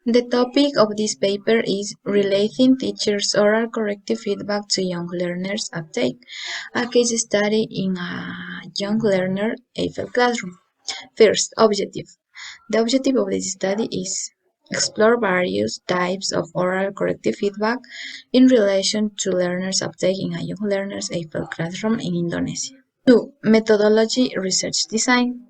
The topic of this paper is Relating Teachers' Oral Corrective Feedback to Young Learners' Uptake, a case study in a young learner Eiffel classroom. First, objective. The objective of this study is explore various types of oral corrective feedback in relation to learners' uptake in a young learner's Eiffel classroom in Indonesia. 2. Methodology research design.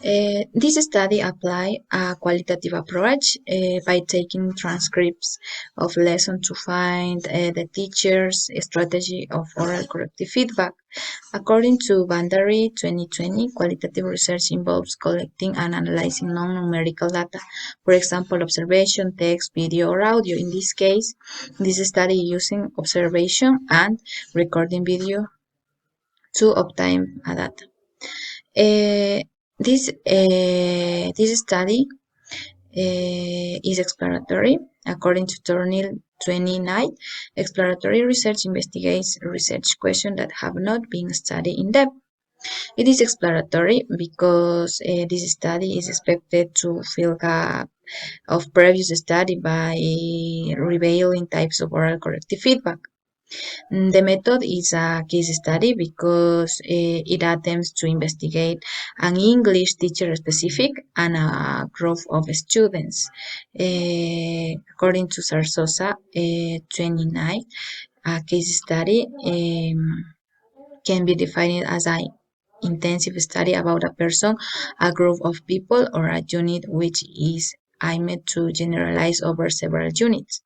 This study applied a qualitative approach by taking transcripts of lessons to find the teacher's strategy of oral corrective feedback. According to Bandari 2020, qualitative research involves collecting and analyzing non-numerical data, for example, observation, text, video, or audio. In this case, this study using observation and recording video to obtain a data. Uh, this study is exploratory. According to Thornhill 29, exploratory research investigates research questions that have not been studied in depth. It is exploratory because this study is expected to fill gap of previous study by revealing types of oral corrective feedback. The method is a case study because it attempts to investigate an English teacher specific and a group of students. According to Sarsosa 29, a case study can be defined as an intensive study about a person, a group of people, or a unit which is aimed to generalize over several units.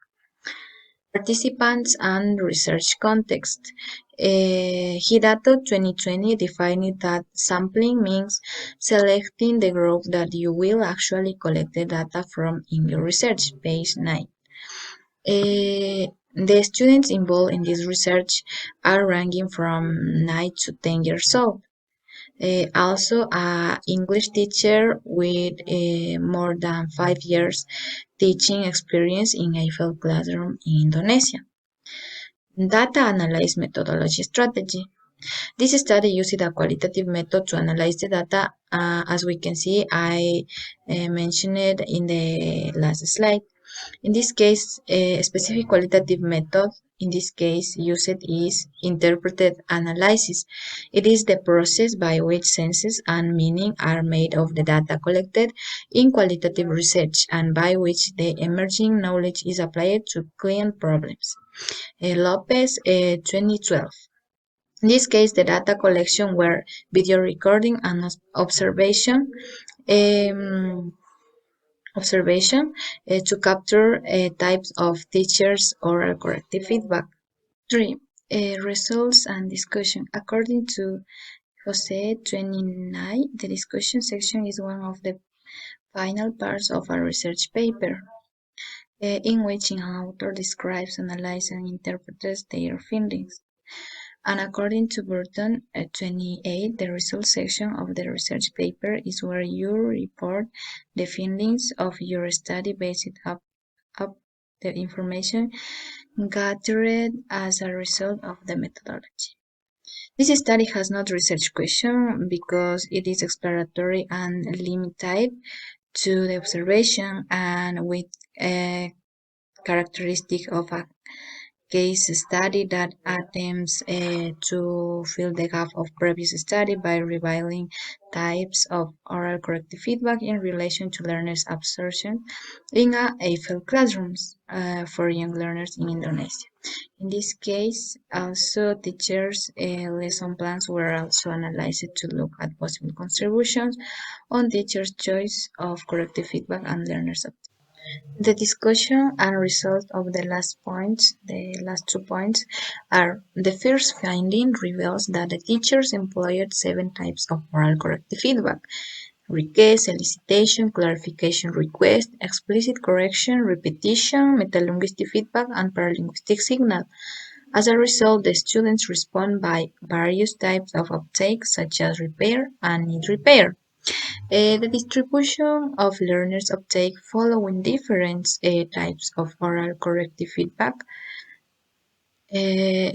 Participants and research context. Hidato 2020 defined that sampling means selecting the group that you will actually collect the data from in your research, page 9. The students involved in this research are ranging from 9 to 10 years old. Also, an English teacher with more than 5 years teaching experience in Eiffel Classroom in Indonesia. Data analysis methodology strategy. This study used a qualitative method to analyze the data. As we can see, I mentioned it in the last slide. In this case, a specific qualitative method, in this case used is interpreted analysis. It is the process by which senses and meaning are made of the data collected in qualitative research and by which the emerging knowledge is applied to client problems. Lopez 2012. In this case, the data collection were video recording and observation. Um, observation to capture types of teachers' oral corrective feedback. 3. Results and discussion. According to Jose 29, the discussion section is one of the final parts of a research paper, in which an author describes, analyzes, and interprets their findings. And according to Burton 28, the results section of the research paper is where you report the findings of your study based up the information gathered as a result of the methodology. This study has no research question because it is exploratory and limited to the observation and with a characteristic of a case study that attempts to fill the gap of previous study by revealing types of oral corrective feedback in relation to learners' absorption in a Eiffel classrooms for young learners in Indonesia. In this case, also teachers' lesson plans were also analyzed to look at possible contributions on teachers' choice of corrective feedback and learners' the discussion and results of the last 2 points, are the first finding reveals that the teachers employed 7 types of oral corrective feedback: request, elicitation, clarification request, explicit correction, repetition, metalinguistic feedback, and paralinguistic signal. As a result, the students respond by various types of uptake, such as repair and need repair. The distribution of learners' uptake following different types of oral corrective feedback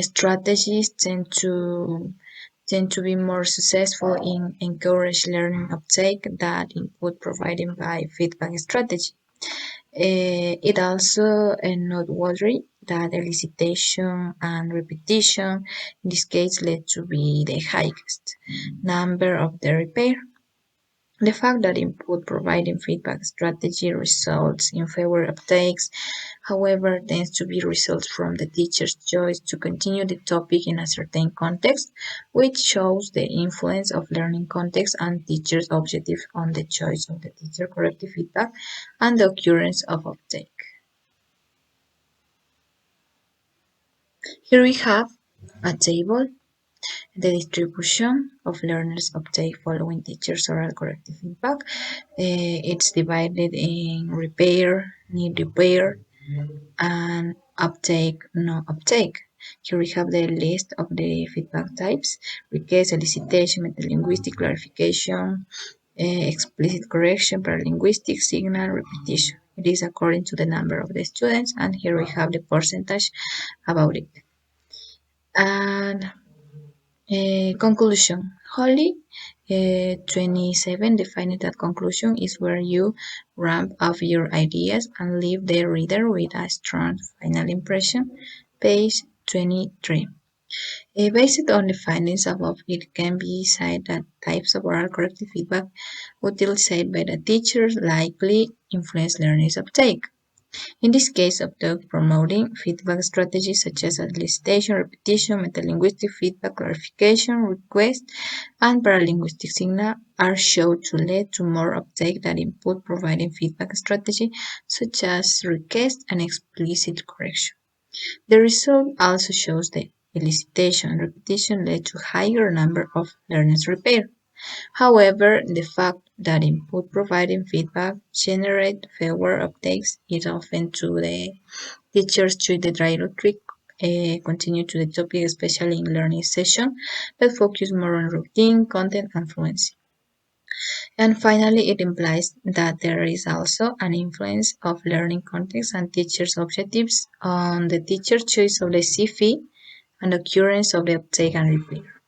strategies tend to be more successful in encourage learning uptake than input provided by feedback strategy. It also noteworthy that elicitation and repetition in this case led to be the highest number of the repair. The fact that input providing feedback strategy results in fewer uptakes, however, tends to be results from the teacher's choice to continue the topic in a certain context, which shows the influence of learning context and teacher's objective on the choice of the teacher corrective feedback and the occurrence of uptake. Here we have a table, the distribution of learners' uptake following teachers' oral corrective feedback. It's divided in repair, need repair, and uptake, no uptake. Here we have the list of the feedback types: request, elicitation, metalinguistic, clarification, explicit correction, paralinguistic, signal, repetition. It is according to the number of the students, and here we have the percentage about it. And conclusion. Holly 27 defined that conclusion is where you ramp up your ideas and leave the reader with a strong final impression. Page 23. Based on the findings above, it can be said that types of oral corrective feedback utilized by the teachers likely influence learners' uptake. In this case, of promoting feedback strategies such as elicitation, repetition, metalinguistic feedback, clarification, request, and paralinguistic signal are shown to lead to more uptake than input providing feedback strategy such as request and explicit correction. The result also shows that elicitation and repetition led to higher number of learners repair. However, the fact that input providing feedback generate fewer uptakes is often to the teachers choose the trick continue to the topic, especially in learning session that focus more on routine, content, and fluency. And finally, it implies that there is also an influence of learning context and teachers' objectives on the teacher choice of the CFE and occurrence of the uptake and repair.